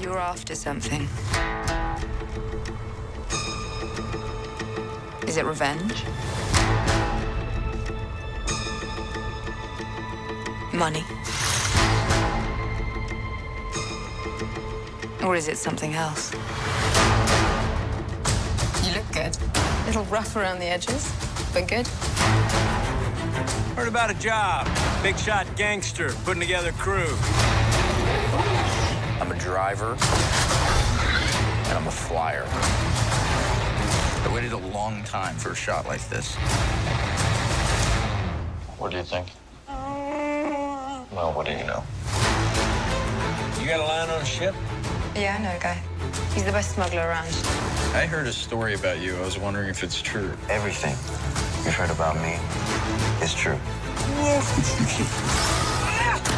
You're after something. Is it revenge? Money? Or is it something else? You look good. A little rough around the edges, but good. Heard about a job. Big shot gangster putting together crew. I'm a driver, and I'm a flyer. I waited a long time for a shot like this. What do you think? Well, what do you know? You got a line on a ship? Yeah, I know a guy. He's the best smuggler around. I heard a story about you. I was wondering if it's true. Everything you've heard about me is true.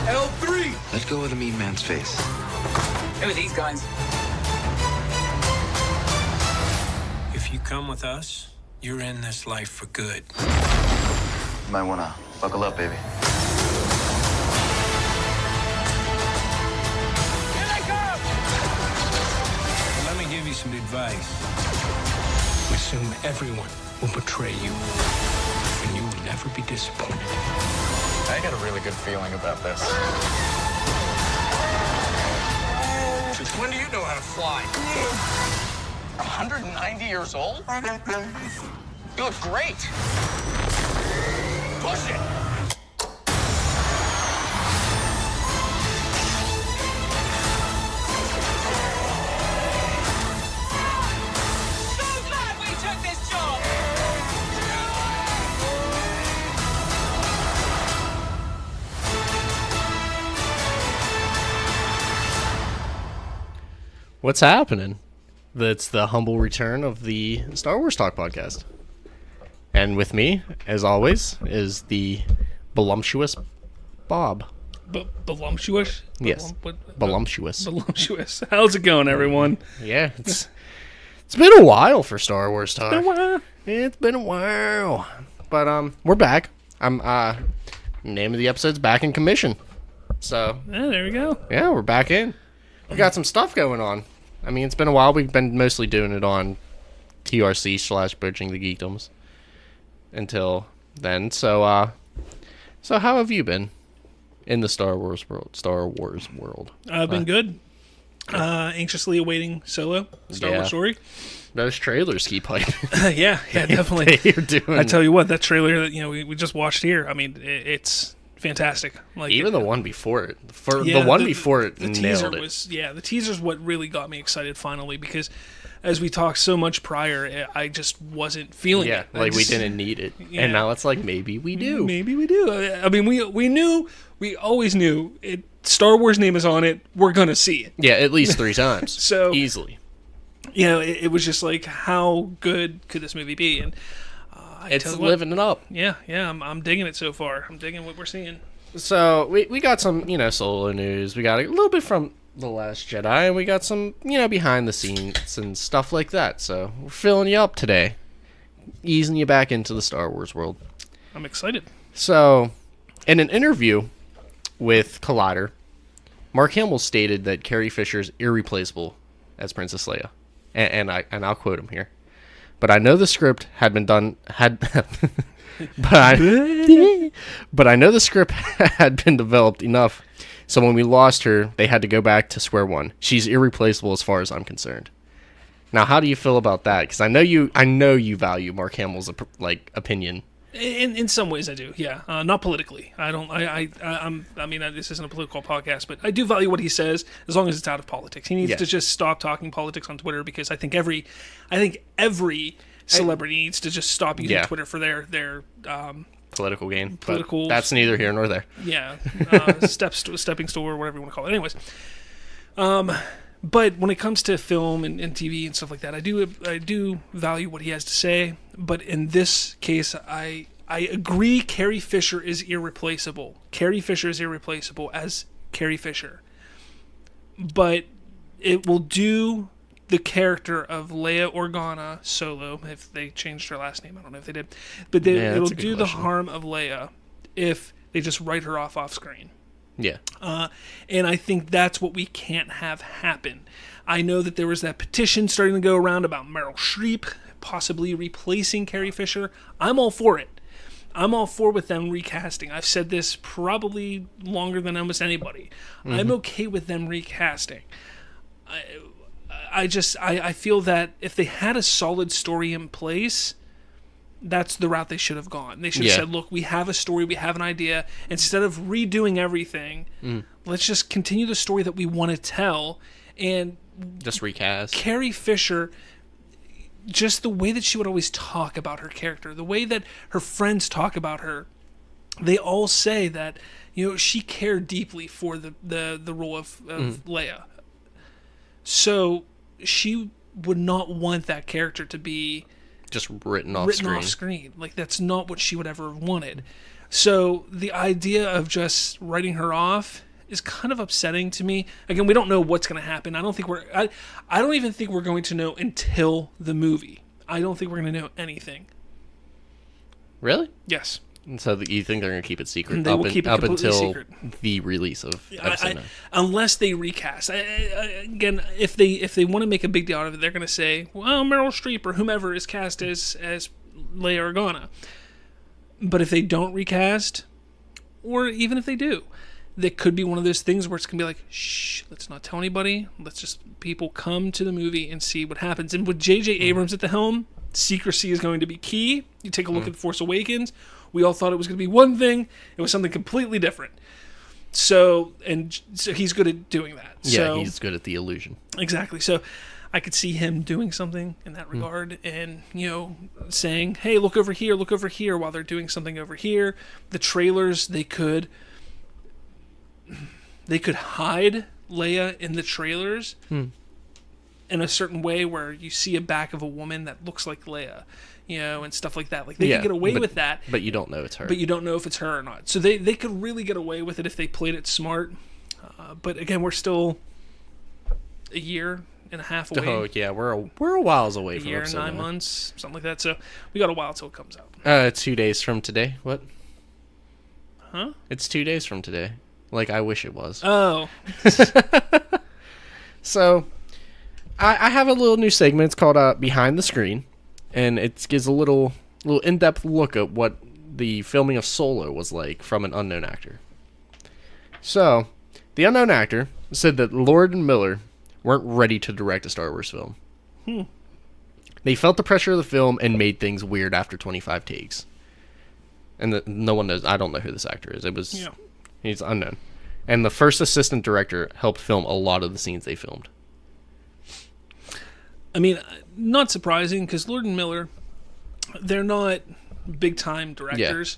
L3! Let's go with a mean man's face. Who are these guys? If you come with us, you're in this life for good. You might want to buckle up, baby. Let me give you some advice. Assume everyone will betray you, and you will never be disappointed. I got a really good feeling about this. Since when do you know how to fly? 190 years old? You look great. Push it. What's happening? That's the humble return of the Star Wars Talk podcast. And with me, as always, is the voluptuous Bob. Voluptuous? Yes. Voluptuous. Voluptuous. How's it going, everyone? Yeah, it's been a while for Star Wars Talk. It's been a while. But we're back. Name of the episode's Back in Commission. So Yeah, there we go. yeah, we're back in. We got some stuff going on. I mean, it's been a while. We've been mostly doing it on TRC/Bridging the Geekdoms until then. So how have you been in the Star Wars world? I've been good. Anxiously awaiting Solo, Star Wars story. Those trailers keep hyping. Yeah, definitely. They're doing. I tell you what, that trailer that we just watched here. I mean, it's fantastic. Like Even the one before it. Yeah, the one before it the nailed teaser it. the teaser's what really got me excited finally, because as we talked so much prior, I just wasn't feeling it. Like we didn't need it. Yeah. And now it's like maybe we do. Maybe we do. I mean, we always knew it. Star Wars name is on it. We're gonna see it. Yeah, at least 3 times. So easily. It was just like, how good could this movie be? And It's living it up. Yeah, I'm digging it so far. I'm digging what we're seeing. So we got some, Solo news. We got a little bit from The Last Jedi, and we got some, behind the scenes and stuff like that. So we're filling you up today, easing you back into the Star Wars world. I'm excited. So, in an interview with Collider, Mark Hamill stated that Carrie Fisher is irreplaceable as Princess Leia, and I'll quote him here. But I know the script had been done but I know the script had been developed enough, so when we lost her, they had to go back to square one. She's irreplaceable as far as I'm concerned. Now, how do you feel about that? Because I know you value Mark Hamill's opinion. In some ways, I do. Yeah, not politically. I don't. I mean, this isn't a political podcast, but I do value what he says as long as it's out of politics. He needs to just stop talking politics on Twitter, because I think every celebrity needs to just stop using Twitter for their political gain. Political. But that's neither here nor there. Yeah, stepping stool, or whatever you want to call it. Anyways, but when it comes to film and TV and stuff like that, I do value what he has to say. But in this case, I agree. Carrie Fisher is irreplaceable. Carrie Fisher is irreplaceable as Carrie Fisher. But it will do the character of Leia Organa Solo, if they changed her last name. I don't know if they did. But it'll do the harm of Leia if they just write her off screen. Yeah. And I think that's what we can't have happen. I know that there was that petition starting to go around about Meryl Streep possibly replacing Carrie Fisher. I'm all for it. I'm all for with them recasting. I've said this probably longer than almost anybody. I'm okay with them recasting. I feel that if they had a solid story in place, that's the route they should have gone. They should have said, look, we have a story, we have an idea. Instead of redoing everything, let's just continue the story that we want to tell. And just recast. Carrie Fisher, just the way that she would always talk about her character, the way that her friends talk about her, they all say that, she cared deeply for the role of Leia. So she would not want that character to be just written off screen. Like, that's not what she would ever have wanted. So the idea of just writing her off is kind of upsetting to me. Again, we don't know what's going to happen. I don't even think we're going to know until the movie. I don't think we're going to know anything. Really? Yes. And so you think they're going to keep it secret They will keep it completely until secret. the release of episode 9. Unless they recast. Again, if they want to make a big deal out of it, they're going to say, well, Meryl Streep or whomever is cast as Leia Organa. But if they don't recast, or even if they do, that could be one of those things where it's going to be like, shh, let's not tell anybody. Let's just people come to the movie and see what happens. And with J.J. Abrams at the helm, secrecy is going to be key. You take a look at The Force Awakens. We all thought it was going to be one thing. It was something completely different. So he's good at doing that. Yeah, he's good at the illusion. Exactly. So I could see him doing something in that regard and, saying, hey, look over here while they're doing something over here. The trailers, they could hide Leia in the trailers in a certain way where you see a back of a woman that looks like Leia, and stuff like that. Like, they could get away with that. But you don't know it's her. But you don't know if it's her or not. So they could really get away with it if they played it smart. But again, we're still a year and a half away. Oh, yeah, we're a whiles away from a year and 9 months, something like that. So we got a while till it comes out. 2 days from today. What? Huh? It's 2 days from today. Like, I wish it was. Oh. So, I have a little new segment. It's called Behind the Screen. And it gives a little in-depth look at what the filming of Solo was like from an unknown actor. So, the unknown actor said that Lord and Miller weren't ready to direct a Star Wars film. They felt the pressure of the film and made things weird after 25 takes. And no one knows. I don't know who this actor is. He's unknown. And the first assistant director helped film a lot of the scenes they filmed. I mean, not surprising, because Lord and Miller, they're not big-time directors.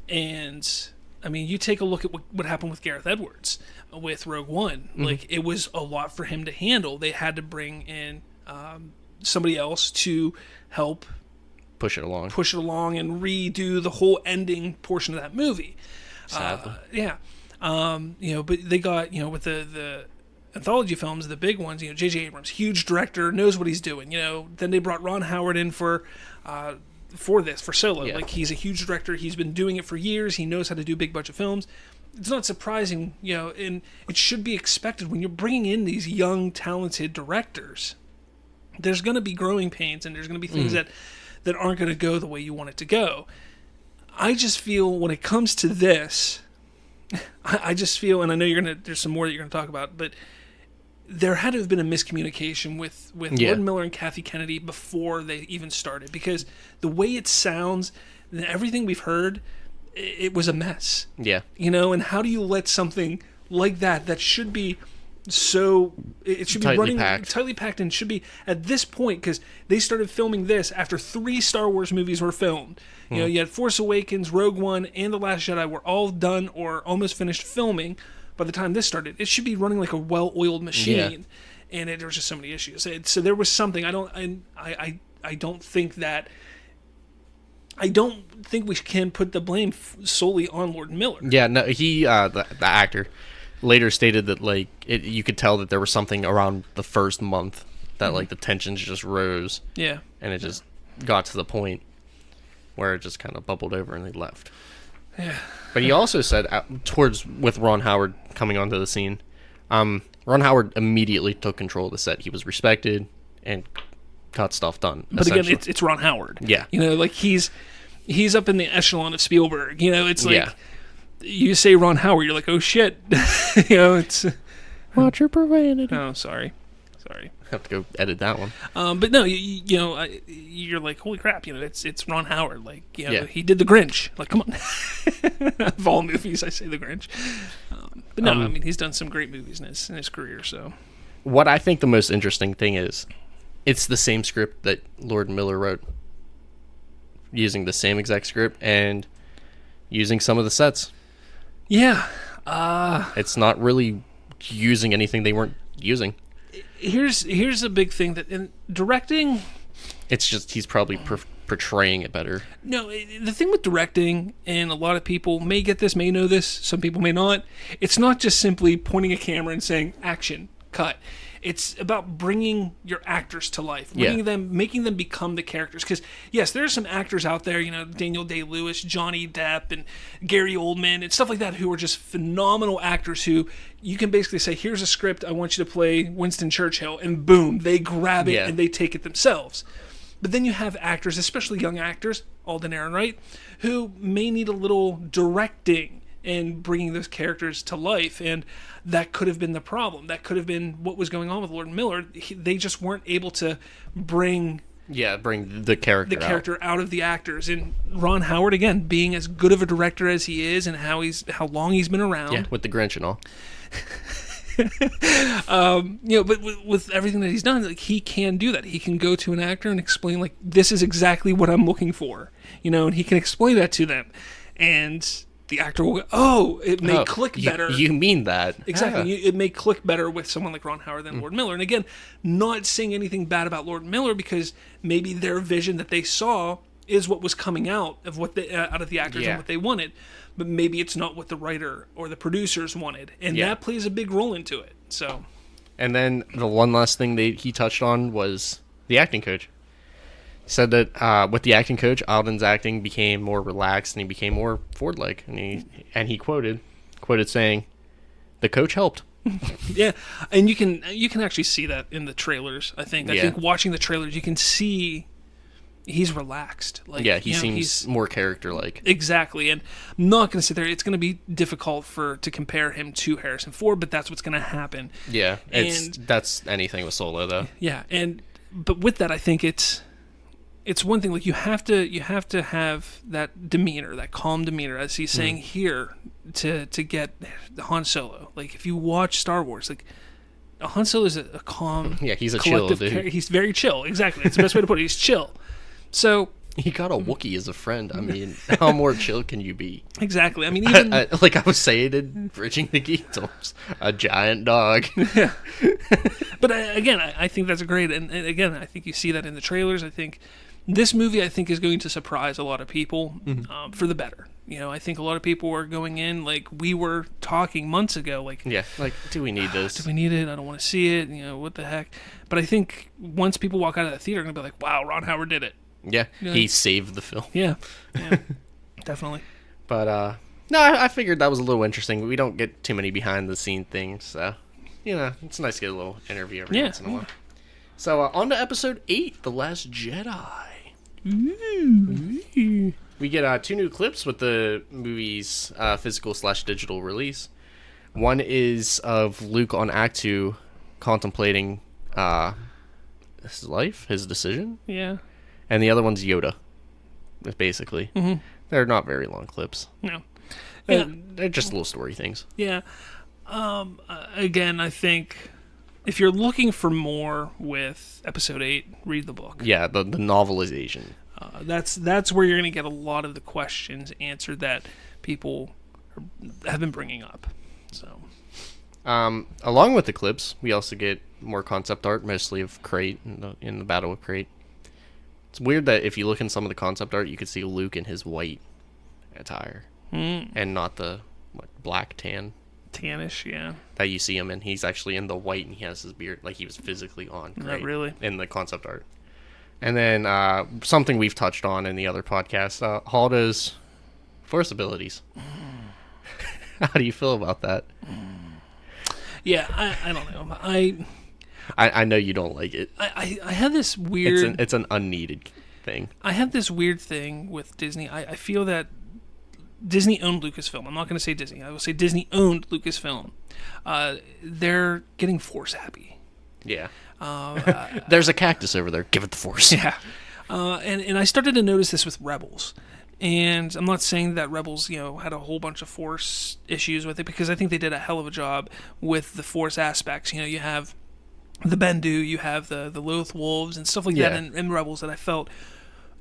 Yeah. And, I mean, you take a look at what happened with Gareth Edwards with Rogue One. Like, it was a lot for him to handle. They had to bring in somebody else to help push it along and redo the whole ending portion of that movie. Sadly. But they got, with the anthology films, the big ones, J.J. Abrams, huge director, knows what he's doing. Then they brought Ron Howard in for Solo. Yeah. Like, he's a huge director. He's been doing it for years. He knows how to do big budget films. It's not surprising, and it should be expected when you're bringing in these young, talented directors. There's going to be growing pains, and there's going to be things that aren't going to go the way you want it to go. I just feel when it comes to this, I just feel, and I know there's some more that you're going to talk about, but there had to have been a miscommunication with Lord Miller and Kathy Kennedy before they even started, because the way it sounds, everything we've heard, it was a mess. Yeah. And how do you let something like that should be it should be tightly packed, and should be at this point, because they started filming this after 3 Star Wars movies were filmed. You had Force Awakens, Rogue One, and The Last Jedi were all done or almost finished filming by the time this started. It should be running like a well-oiled machine, and there was just so many issues. So there was something. I don't think we can put the blame solely on Lord Miller. Yeah, no, he the actor later stated that you could tell that there was something around the first month that the tensions just rose. Yeah, and it just got to the point where it just kind of bubbled over and they left. But he also said, with Ron Howard coming onto the scene, Ron Howard immediately took control of the set. He was respected and got stuff done. But again, it's Ron Howard. Yeah. You know, like he's up in the echelon of Spielberg. You know, it's like Yeah. you say Ron Howard, you're like, oh shit. You know, it's Watch your profanity. oh sorry. Have to go edit that one. But no, you know, you're like, holy crap, you know, it's Ron Howard. Like, you know, Yeah. he did The Grinch. Like, come on. Of all movies, I say The Grinch. But no, I mean, he's done some great movies in his career. So What I think the most interesting thing is, it's the same script that Lord Miller wrote, using the same exact script and using some of the sets. yeah, It's not really using anything they weren't using. here's a big thing that in directing. It's just he's probably portraying it better. No, the thing with directing, and a lot of people may get this, may know this, some people may not, it's not just simply pointing a camera and saying, action, cut. It's about bringing your actors to life, making them become the characters. Because, yes, there are some actors out there, you know, Daniel Day-Lewis, Johnny Depp, and Gary Oldman, and stuff like that, who are just phenomenal actors who you can basically say, here's a script, I want you to play Winston Churchill, and boom, they grab it and they take it themselves. But then you have actors, especially young actors, Alden Ehrenreich, who may need a little directing and bringing those characters to life, and that could have been the problem. That could have been what was going on with Lord Miller. They just weren't able to bring the character out of the actors. And Ron Howard, again, being as good of a director as he is, and how long he's been around. Yeah, with the Grinch and all. You know, but with everything that he's done, like, he can do that. He can go to an actor and explain, like, this is exactly what I'm looking for, you know, and he can explain that to them, and the actor will go, oh, it may click better. You mean that. Exactly. Yeah. It may click better with someone like Ron Howard than Lord Miller. And again, not saying anything bad about Lord Miller, because maybe their vision that they saw is what was coming out of what out of the actors and what they wanted. But maybe it's not what the writer or the producers wanted. And that plays a big role into it. So, and then the one last thing he touched on was the acting coach. He said that with the acting coach, Alden's acting became more relaxed and he became more Ford-like. And he quoted saying, "The coach helped." yeah, and you can actually see that in the trailers. I think watching the trailers, you can see he's relaxed. Like, he seems more character-like. Exactly, and I'm not going to sit there. It's going to be difficult to compare him to Harrison Ford, but that's what's going to happen. Yeah, that's anything with Solo though. Yeah, but with that, I think it's one thing. Like, you have to have that demeanor, that calm demeanor, as he's saying here, to get Han Solo. Like, if you watch Star Wars, like, Han Solo is a calm. Yeah, he's a chill dude. He's very chill. Exactly, it's the best way to put it. He's chill. So he got a Wookiee as a friend. I mean, how more chill can you be? Exactly. I mean, even like I was saying in Bridging the Geekdoms, a giant dog. Yeah. But again, I think that's great, and again, I think you see that in the trailers. I think this movie, is going to surprise a lot of people for the better. You know, I think a lot of people are going in like we were talking months ago. Like, do we need this? Do we need it? I don't want to see it. You know, what the heck? But I think once people walk out of the theater, they're going to be like, wow, Ron Howard did it. Yeah, he saved the film. Yeah, definitely. But no, I figured that was a little interesting. We don't get too many behind the scene things, so you know, it's nice to get a little interview every once in a while. So on to episode 8, The Last Jedi. Ooh. We get 2 new clips with the movie's physical/digital release. One is of Luke on Act 2 contemplating his life, his decision. Yeah. And the other one's Yoda, basically. Mm-hmm. They're not very long clips. No. They're just little story things. Yeah. Again, I think if you're looking for more with Episode 8, read the book. Yeah, the novelization. That's where you're going to get a lot of the questions answered that people have been bringing up. So, along with the clips, we also get more concept art, mostly of Crate in the Battle of Crate. It's weird that if you look in some of the concept art, you could see Luke in his white attire and not the black tannish, yeah. That you see him in. He's actually in the white and he has his beard, like he was physically on Crate. Not really. In the concept art. And then something we've touched on in the other podcast, Halda's Force abilities. How do you feel about that? Yeah, I don't know. I know you don't like it. I have this weird... It's an unneeded thing. I have this weird thing with Disney. I feel that Disney owned Lucasfilm. I'm not going to say Disney. I will say Disney owned Lucasfilm. They're getting Force happy. Yeah. There's a cactus over there. Give it the Force. Yeah. And I started to notice this with Rebels. And I'm not saying that Rebels, had a whole bunch of Force issues with it, because I think they did a hell of a job with the Force aspects. You have the Bendu, you have the Loth Wolves and stuff like that in Rebels that I felt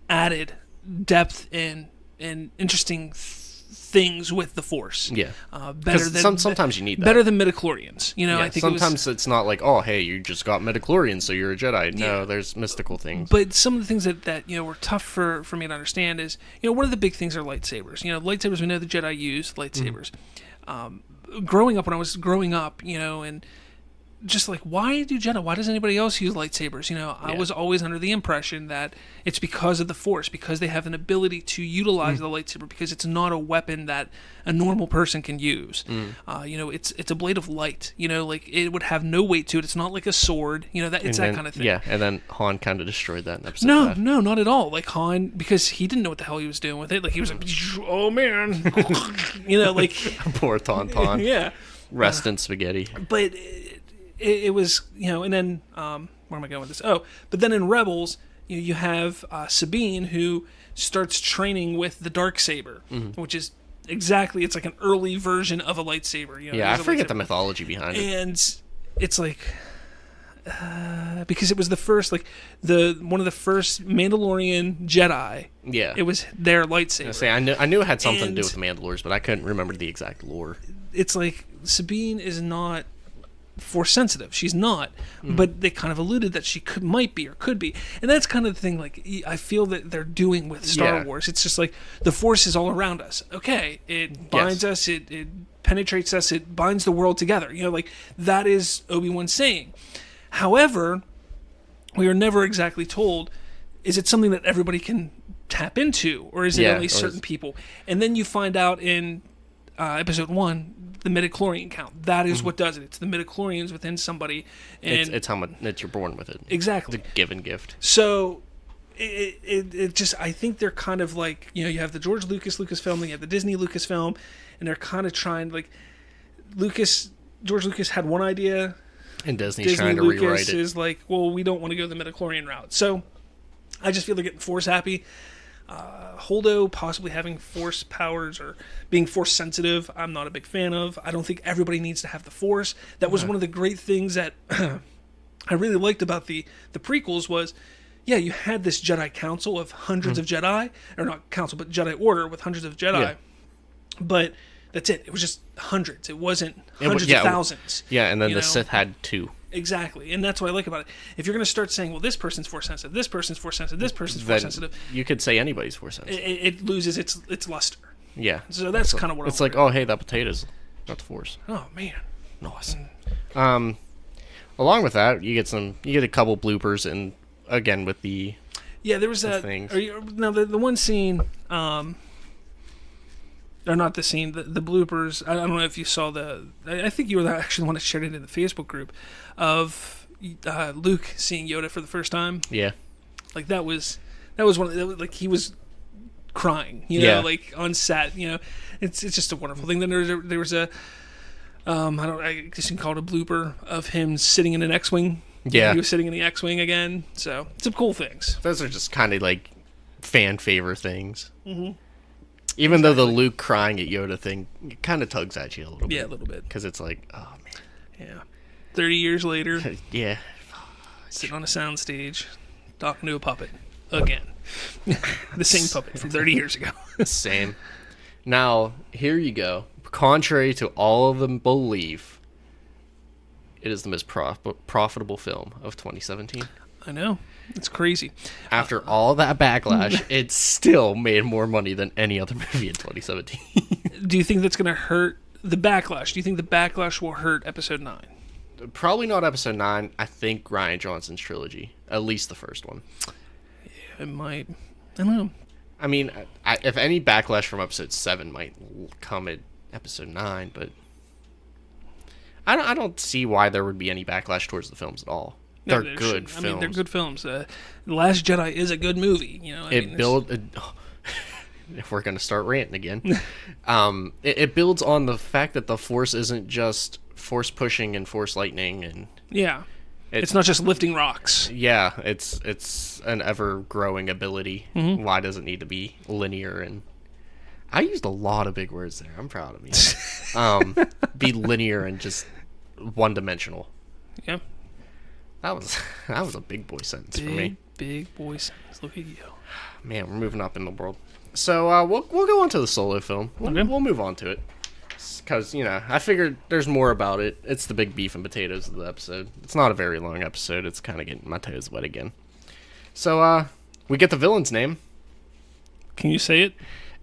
added depth and interesting things with the Force. Yeah. Better than sometimes you need that. Better than midichlorians. Yeah, I think sometimes it's not like, oh, hey, you just got midichlorians, so you're a Jedi. No, there's mystical things. But some of the things that were tough for me to understand is, one of the big things are lightsabers. Lightsabers, we know the Jedi use lightsabers. Growing up, when I was growing up, and just like, why does anybody else use lightsabers? I was always under the impression that it's because of the Force, because they have an ability to utilize the lightsaber, because it's not a weapon that a normal person can use. It's a blade of light. Like, it would have no weight to it. It's not like a sword. It's that kind of thing. Yeah, and then Han kind of destroyed that in episode 5. No, not at all. Like, Han, because he didn't know what the hell he was doing with it. Like, he was like, oh man, like poor Tauntaun. Yeah, rest in spaghetti. But it was, and then, where am I going with this? Oh, but then in Rebels, you have Sabine, who starts training with the Darksaber, which is it's like an early version of a lightsaber. I forget the mythology behind it. And it's like, because it was the first, like, one of the first Mandalorian Jedi. Yeah. It was their lightsaber. I knew it had something to do with the Mandalores, but I couldn't remember the exact lore. It's like, Sabine is not Force sensitive. She's not, but they kind of alluded that she might be or could be, and that's kind of the thing. Like, I feel that they're doing with Star Wars. It's just like the Force is all around us. Okay, it binds us. It penetrates us. It binds the world together. Like, that is Obi-Wan saying. However, we are never exactly told, is it something that everybody can tap into, or is it only certain people? And then you find out in episode 1, the midichlorian count. That is what does it. It's the midichlorians within somebody, and it's how much you're born with it. Exactly, the given gift. So it just, I think they're kind of like, you have the George Lucasfilm, and you have the Disney Lucasfilm, and they're kind of trying, like, George Lucas had one idea, and Disney's trying to rewrite it. Is like, well, we don't want to go the midichlorian route. So I just feel they're getting Force happy. Holdo possibly having Force powers or being Force sensitive, I'm not a big fan of. I don't think everybody needs to have the Force. That was one of the great things that I really liked about the prequels was, you had this Jedi Council of hundreds of Jedi, or not Council, but Jedi Order with hundreds of Jedi, but that's it. It was just hundreds. It wasn't hundreds of thousands. Yeah, and then the Sith had 2. Exactly, and that's what I like about it. If you're going to start saying, well, this person's Force sensitive, this person's Force sensitive, this person's Force sensitive, you could say anybody's Force sensitive. It loses its luster. Yeah. So that's kind of what it's like. Oh, hey, that potato's not the Force. Oh man. Nice. Along with that, you get a couple bloopers, and again with the there was that. Now the one scene. Or not the scene, the bloopers. I don't know if you saw I think you were actually the one that shared it in the Facebook group of Luke seeing Yoda for the first time. Yeah. Like, that was one of the, like, he was crying, like, on set. It's just a wonderful thing. Then there was a I guess you can call it a blooper of him sitting in an X-wing. Yeah. He was sitting in the X-wing again. So some cool things. Those are just kind of like fan favor things. Mm-hmm. Even though the Luke crying at Yoda thing, it kind of tugs at you a little bit. Yeah, a little bit. Because it's like, oh, man. Yeah. 30 years later. Yeah. Sitting on a soundstage, talking to a puppet. Again. The same puppet from 30 years ago. Same. Now, here you go. Contrary to all of them believe, it is the most profitable film of 2017. I know. It's crazy. After all that backlash, it still made more money than any other movie in 2017. Do you think that's going to hurt the backlash? Do you think the backlash will hurt Episode 9? Probably not Episode 9. I think Rian Johnson's trilogy. At least the first one. Yeah, it might. I don't know. I mean, if any backlash from episode 7 might come at episode 9, but I don't see why there would be any backlash towards the films at all. No, They're good films. I mean, they're good films. The Last Jedi is a good movie. You know, if we're going to start ranting again, it builds on the fact that the Force isn't just force pushing and force lightning, and yeah, it's not just lifting rocks. Yeah, it's an ever growing ability. Mm-hmm. Why does it need to be linear? And I used a lot of big words there. I'm proud of me. Be linear and just one dimensional. Yeah, that was a big boy sentence for me. Big boy sentence. Look at you. Man, we're moving up in the world. So we'll go on to the Solo film. We'll move on to it. Because, I figured there's more about it. It's the big beef and potatoes of the episode. It's not a very long episode. It's kind of getting my toes wet again. So, we get the villain's name. Can you say it?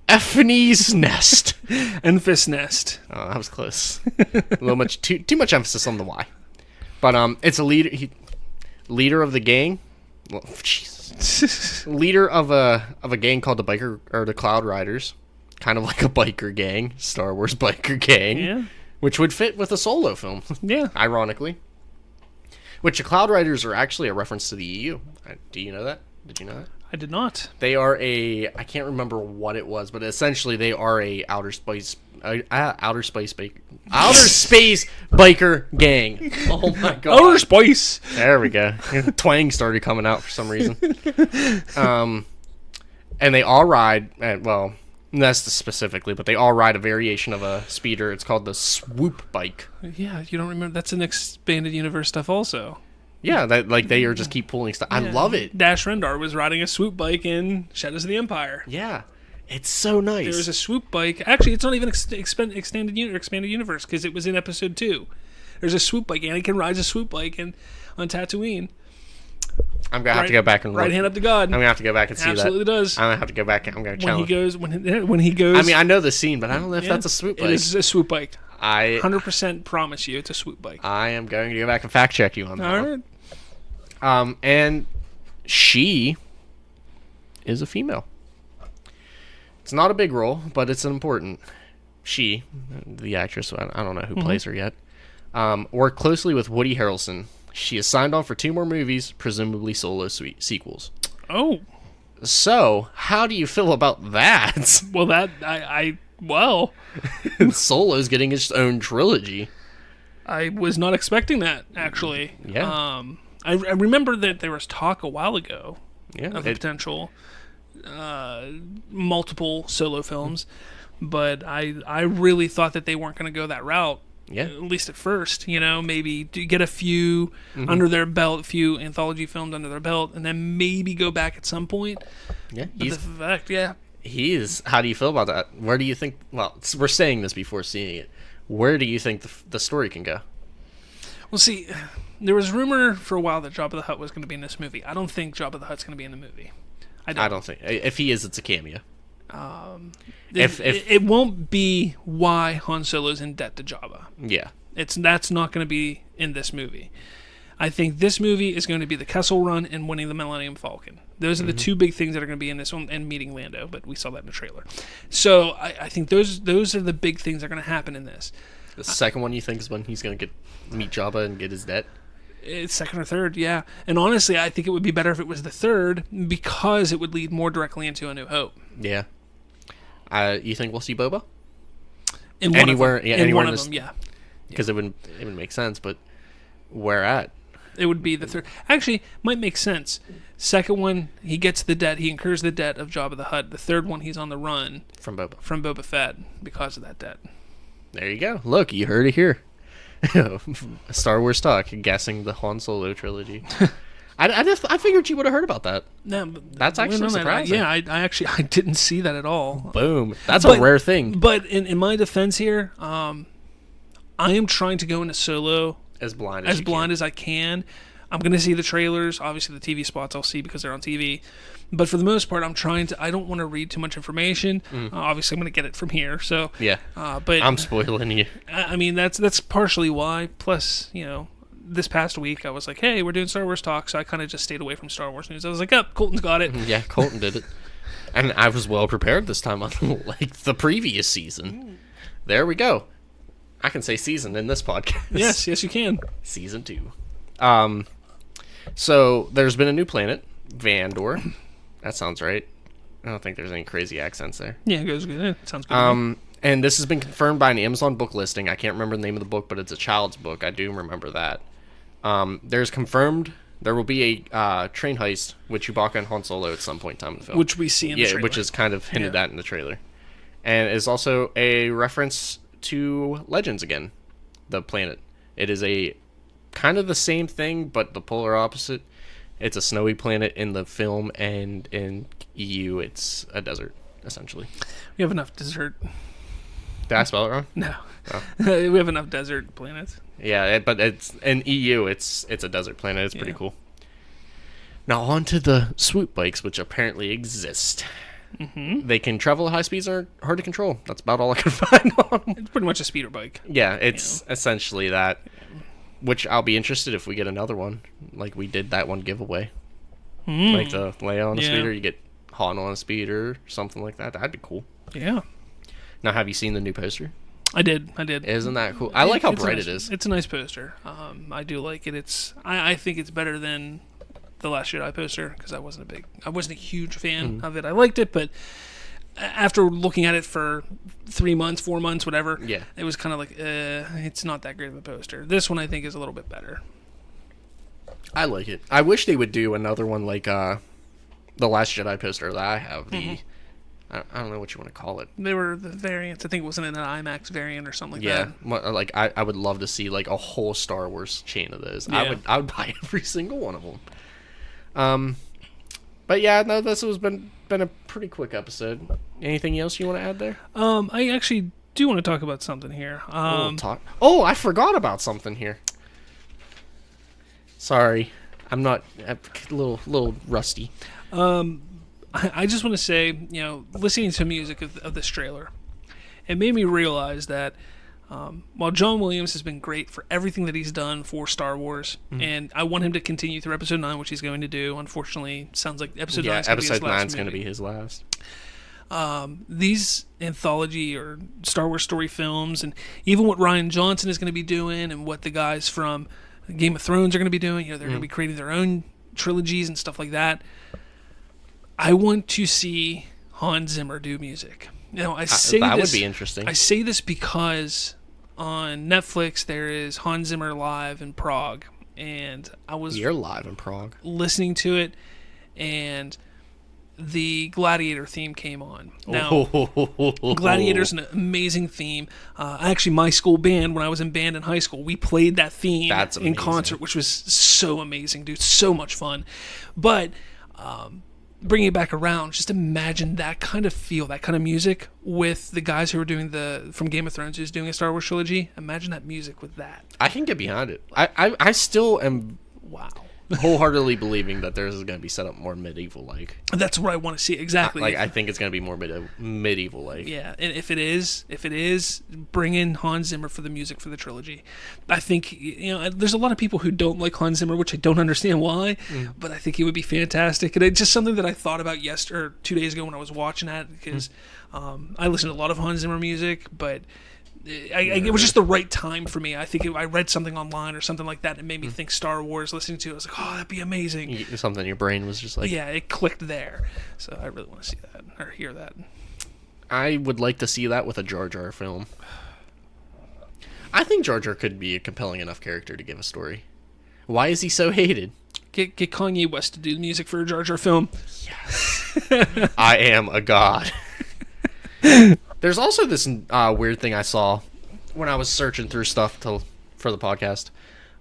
Ephanie's Nest. Enfys Nest. Oh, that was close. A little much, too much emphasis on the Y. But, it's a leader of the gang. Well, Jesus. Leader of a gang called the Cloud Riders. Kind of like a biker gang, Star Wars biker gang, yeah, which would fit with a Solo film. Yeah, ironically. Which the Cloud Riders are actually a reference to the EU. Do you know that? Did you know that? I did not. They are I can't remember what it was, but essentially they are a outer space biker gang. Oh my god! Outer space. There we go. Twang started coming out for some reason. And they all ride. Well. Nest specifically, but they all ride a variation of a speeder. It's called the swoop bike. Yeah, you don't remember? That's an expanded universe stuff also. Yeah, they are just keep pulling stuff. Yeah. I love it. Dash Rendar was riding a swoop bike in Shadows of the Empire. Yeah, it's so nice. There's a swoop bike. Actually, it's not even expanded universe because it was in episode 2. There's a swoop bike. Anakin rides a swoop bike on Tatooine. I'm gonna have to go back and look. Right hand up to God. I'm gonna have to go back and see that. Absolutely does. I'm gonna have to go back. I'm gonna challenge. When he goes. I mean, I know the scene, but I don't know if that's a swoop bike. It is a swoop bike. I 100% promise you, it's a swoop bike. I am going to go back and fact check you on that. All right. And she is a female. It's not a big role, but it's an important. She, the actress, I don't know who plays her yet, worked closely with Woody Harrelson. She is signed on for 2 more movies, presumably Solo sequels. Oh. So, how do you feel about that? Well, well. Solo's getting its own trilogy. I was not expecting that, actually. Yeah. I remember that there was talk a while ago of a it, potential multiple Solo films, but I really thought that they weren't going to go that route. Yeah. At least at first, maybe to get a few under their belt, a few anthology films under their belt, and then maybe go back at some point. Yeah. He is. How do you feel about that? Where do you think? Well, we're saying this before seeing it. Where do you think the story can go? Well, see, there was rumor for a while that Jabba the Hutt was going to be in this movie. I don't think Jabba the Hutt's going to be in the movie. I don't think. If he is, it's a cameo. It won't be why Han Solo's in debt to Jabba. Yeah. That's not going to be in this movie. I think this movie is going to be the Kessel Run and winning the Millennium Falcon. Those are the 2 big things that are going to be in this one, and meeting Lando, but we saw that in the trailer. So I think those are the big things that are going to happen in this. The second one you think is when he's going to meet Jabba and get his debt? It's second or third, yeah. And honestly, I think it would be better if it was the third because it would lead more directly into A New Hope. Yeah. You think we'll see Boba? Anywhere in one of them, yeah. Because it would make sense, but where at? It would be the third. Actually, might make sense. Second one, he gets the debt. He incurs the debt of Jabba the Hutt. The third one, he's on the run from Boba Fett because of that debt. There you go. Look, you heard it here. Star Wars talk, guessing the Han Solo trilogy. I figured you would have heard about that. No, that's actually surprising. I didn't see that at all. Boom. That's a rare thing. But in my defense here, I am trying to go into Solo as blind as I can. I'm going to see the trailers. Obviously, the TV spots I'll see because they're on TV. But for the most part, I don't want to read too much information. Obviously, I'm going to get it from here. So yeah. But I'm spoiling you. I mean, that's partially why. Plus, this past week, I was like, hey, we're doing Star Wars talk. So I kind of just stayed away from Star Wars news. I was like, Colton's got it. Yeah, Colton did it. And I was well prepared this time, unlike the previous season. There we go. I can say season in this podcast. Yes, you can. Season 2. So there's been a new planet, Vandor. That sounds right. I don't think there's any crazy accents there. Yeah, it goes good. It sounds good. To me. And this has been confirmed by an Amazon book listing. I can't remember the name of the book, but it's a child's book. I do remember that. There's confirmed there will be a train heist with Chewbacca and Han Solo at some point in time in the film. Which we see in the trailer. Which is kind of hinted at in the trailer. And is also a reference to Legends again, the planet. It is a kind of the same thing, but the polar opposite. It's a snowy planet in the film, and in EU, it's a desert, essentially. We have enough desert. Did I spell it wrong? No. Oh. We have enough desert planets. Yeah, but it's in EU, it's a desert planet. It's pretty cool. Now on to the swoop bikes, which apparently exist. Mm-hmm. They can travel at high speeds and are hard to control. That's about all I can find on them. It's pretty much a speeder bike. Yeah, it's essentially that. Which I'll be interested if we get another one, like we did that one giveaway. Like the Leia on a speeder, you get Han on a speeder, something like that. That'd be cool. Yeah. Now, have you seen the new poster? I did. Isn't that cool? I like how bright it is. It's a nice poster. I do like it. I think it's better than the Last Jedi poster because I wasn't a huge fan of it. I liked it, but after looking at it for 3 months, 4 months, whatever, it was kind of like, it's not that great of a poster. This one I think is a little bit better. I like it. I wish they would do another one like the Last Jedi poster that I have. I don't know what you want to call it. They were the variants. I think it wasn't an IMAX variant or something like that. Yeah, like I would love to see like a whole Star Wars chain of those. Yeah. I would buy every single one of them. But yeah, no, this has been a pretty quick episode. Anything else you want to add there? I actually do want to talk about something here. I forgot about something here. Sorry, I'm not a little rusty. I just want to say, listening to music of this trailer, it made me realize that while John Williams has been great for everything that he's done for Star Wars, and I want him to continue through Episode 9, which he's going to do. Unfortunately, sounds like Episode 9 is going to be his last. These anthology or Star Wars story films, and even what Rian Johnson is going to be doing, and what the guys from Game of Thrones are going to be doing, they're going to be creating their own trilogies and stuff like that. I want to see Hans Zimmer do music. That would be interesting. I say this because on Netflix there is Hans Zimmer live in Prague, and You're live in Prague. Listening to it, and the Gladiator theme came on. Now, Gladiator's an amazing theme. Actually, my school band, when I was in band in high school, we played that theme in concert, which was so amazing, dude. So much fun. But bringing it back around, just imagine that kind of feel, that kind of music with the guys who are doing from Game of Thrones, who's doing a Star Wars trilogy. Imagine that music with that. I can get behind it. I still am wholeheartedly believing that theirs is going to be set up more medieval-like. That's what I want to see, exactly. I think it's going to be more medieval-like. Yeah, and if it is, bring in Hans Zimmer for the music for the trilogy. I think, there's a lot of people who don't like Hans Zimmer, which I don't understand why, but I think he would be fantastic. And it's just something that I thought about 2 days ago when I was watching that, because I listen to a lot of Hans Zimmer music, but it was just the right time for me. I think I read something online or something like that, and it made me think Star Wars. Listening to it, I was like, oh, that'd be amazing. Something in your brain was just like... Yeah, it clicked there. So I really want to see that, or hear that. I would like to see that with a Jar Jar film. I think Jar Jar could be a compelling enough character to give a story. Why is he so hated? Get Kanye West to do the music for a Jar Jar film. Yes. I am a god. There's also this weird thing I saw when I was searching through stuff for the podcast.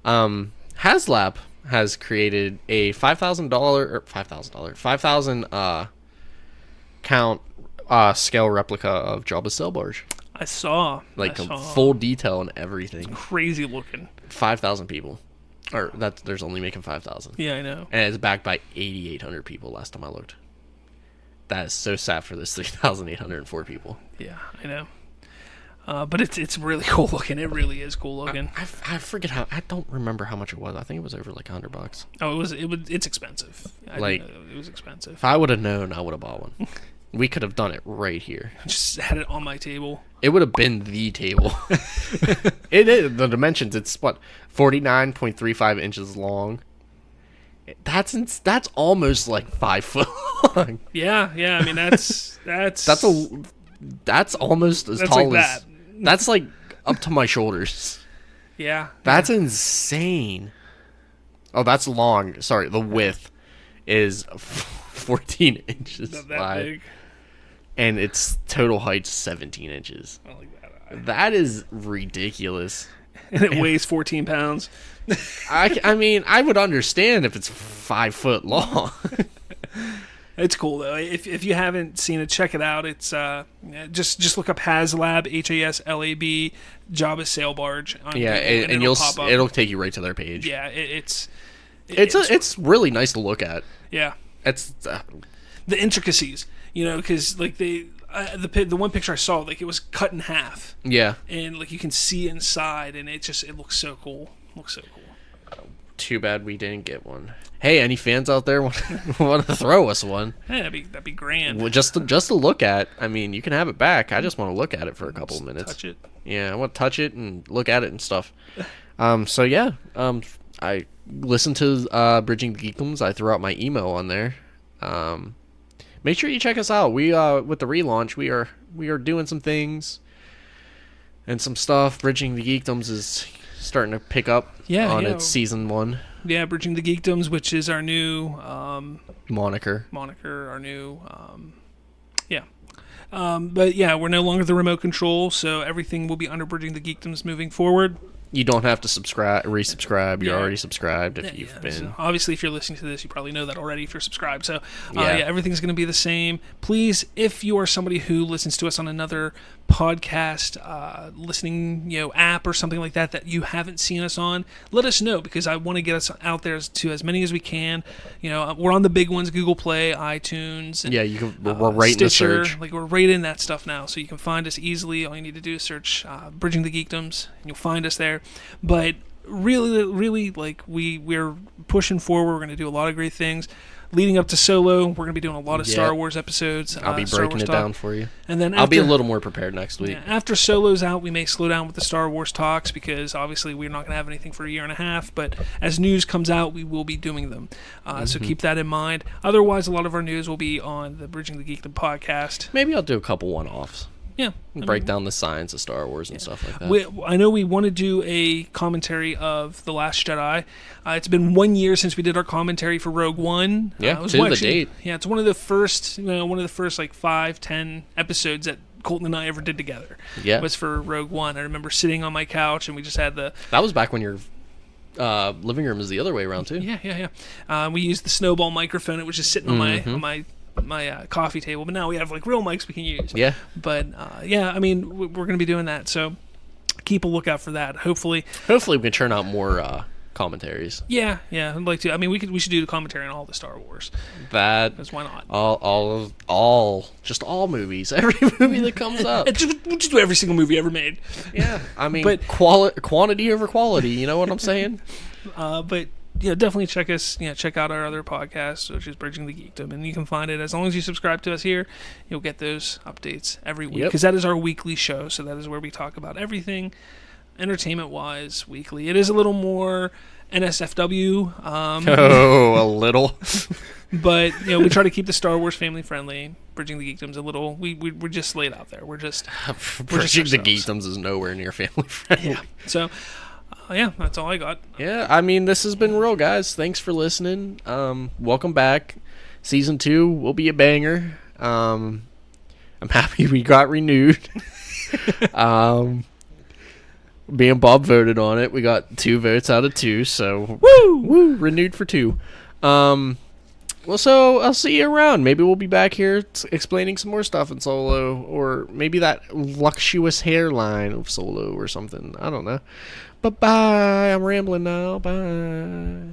HasLab has created a $5,000 count scale replica of Jabba's sail barge. I saw. Full detail and everything. It's crazy looking. 5,000 people. Or there's only making 5,000. Yeah, I know. And it's backed by 8,800 people last time I looked. That is so sad for those 3,804 people. Yeah, I know. But it's really cool looking. It really is cool looking. I forget how. I don't remember how much it was. I think it was over like $100. Oh, it's expensive. Like, it was expensive. If I would have known, I would have bought one. We could have done it right here. I just had it on my table. It would have been the table. It is the dimensions. It's what 49.35 inches long. That's almost like 5 foot long. Yeah. I mean that's that's almost as That's tall like as that's like up to my shoulders. Yeah. That's insane. Oh, that's long. Sorry, the width is 14 inches Not that wide, big. and its total height's 17 inches. I like that. That is ridiculous. And it weighs 14 pounds. I mean, I would understand if it's 5 foot long. It's cool though. If you haven't seen it, check it out. It's just look up HasLab, HASLAB, Jabba's sail barge. On Yeah, Google, and pop up. it'll take you right to their page. Yeah, it's really nice to look at. yeah. It's The intricacies, because like the one picture I saw, like it was cut in half, yeah. and like you can see inside, and it looks so cool. Too bad we didn't get one. Hey, any fans out there want to throw us one? Hey, that'd be grand. Well, just to look at. I mean, you can have it back. I just want to look at it for a couple of minutes. Touch it. Yeah, I want to touch it and look at it and stuff. So yeah, I listened to Bridging the Geekdoms. I threw out my email on there. Make sure you check us out. We with the relaunch, we are doing some things and some stuff. Bridging the Geekdoms is starting to pick up on its season 1. Yeah, Bridging the Geekdoms, which is our new moniker, our new but yeah, we're no longer the remote control, so everything will be under Bridging the Geekdoms moving forward. You don't have to resubscribe. You're already subscribed if you've been. So obviously, if you're listening to this, you probably know that already if you're subscribed. So, Yeah. everything's going to be the same. Please, if you are somebody who listens to us on another podcast listening app or something like that you haven't seen us on, let us know, because I want to get us out there to as many as we can. We're on the big ones: Google Play, iTunes, and, we're right Stitcher. in the search. Like, we're right in that stuff now, so you can find us easily. All you need to do is search Bridging the Geekdoms, and you'll find us there. But really, like, we're pushing forward. We're going to do a lot of great things. Leading up to Solo, we're going to be doing a lot of Star Wars episodes. I'll be breaking it down for you. And then I'll be a little more prepared next week. Yeah, after Solo's out, we may slow down with the Star Wars talks, because obviously we're not going to have anything for a year and a half. But as news comes out, we will be doing them. So keep that in mind. Otherwise, a lot of our news will be on the Bridging the Geekdom podcast. Maybe I'll do a couple one-offs. Yeah. Break down the science of Star Wars and stuff like that. I know we want to do a commentary of The Last Jedi. It's been 1 year since we did our commentary for Rogue One. Yeah, it was to the date. Yeah, it's one of the first like 5-10 episodes that Colton and I ever did together. Yeah. Was for Rogue One. I remember sitting on my couch and we just had the... That was back when your living room is the other way around too. Yeah. We used the snowball microphone. It was just sitting on my coffee table, but now we have like real mics we can use. Yeah. But I mean, we're going to be doing that, so keep a lookout for that. Hopefully we can churn out more commentaries. Yeah, I'd like to. I mean, we should do the commentary on all the Star Wars. Because why not? All movies, every movie that comes up. We'll just do every single movie ever made. Yeah, I mean, but quantity over quality. You know what I'm saying? But definitely check out our other podcast, which is Bridging the Geekdom, and you can find it as long as you subscribe to us here. You'll get those updates every week, because that is our weekly show. So that is where we talk about everything entertainment-wise weekly. It is a little more NSFW. A little. But we try to keep the Star Wars family friendly. Bridging the Geekdoms a little. We're just laid out there. We're just Bridging the Geekdoms is nowhere near family friendly. Yeah. So. That's all I got. Yeah, I mean, this has been real, guys. Thanks for listening. Welcome back. Season 2 will be a banger. I'm happy we got renewed. Me and Bob voted on it. We got 2 votes out of 2, so woo, renewed for 2. So I'll see you around. Maybe we'll be back here explaining some more stuff in Solo, or maybe that luxurious hairline of Solo or something. I don't know. Bye-bye. I'm rambling now. Bye.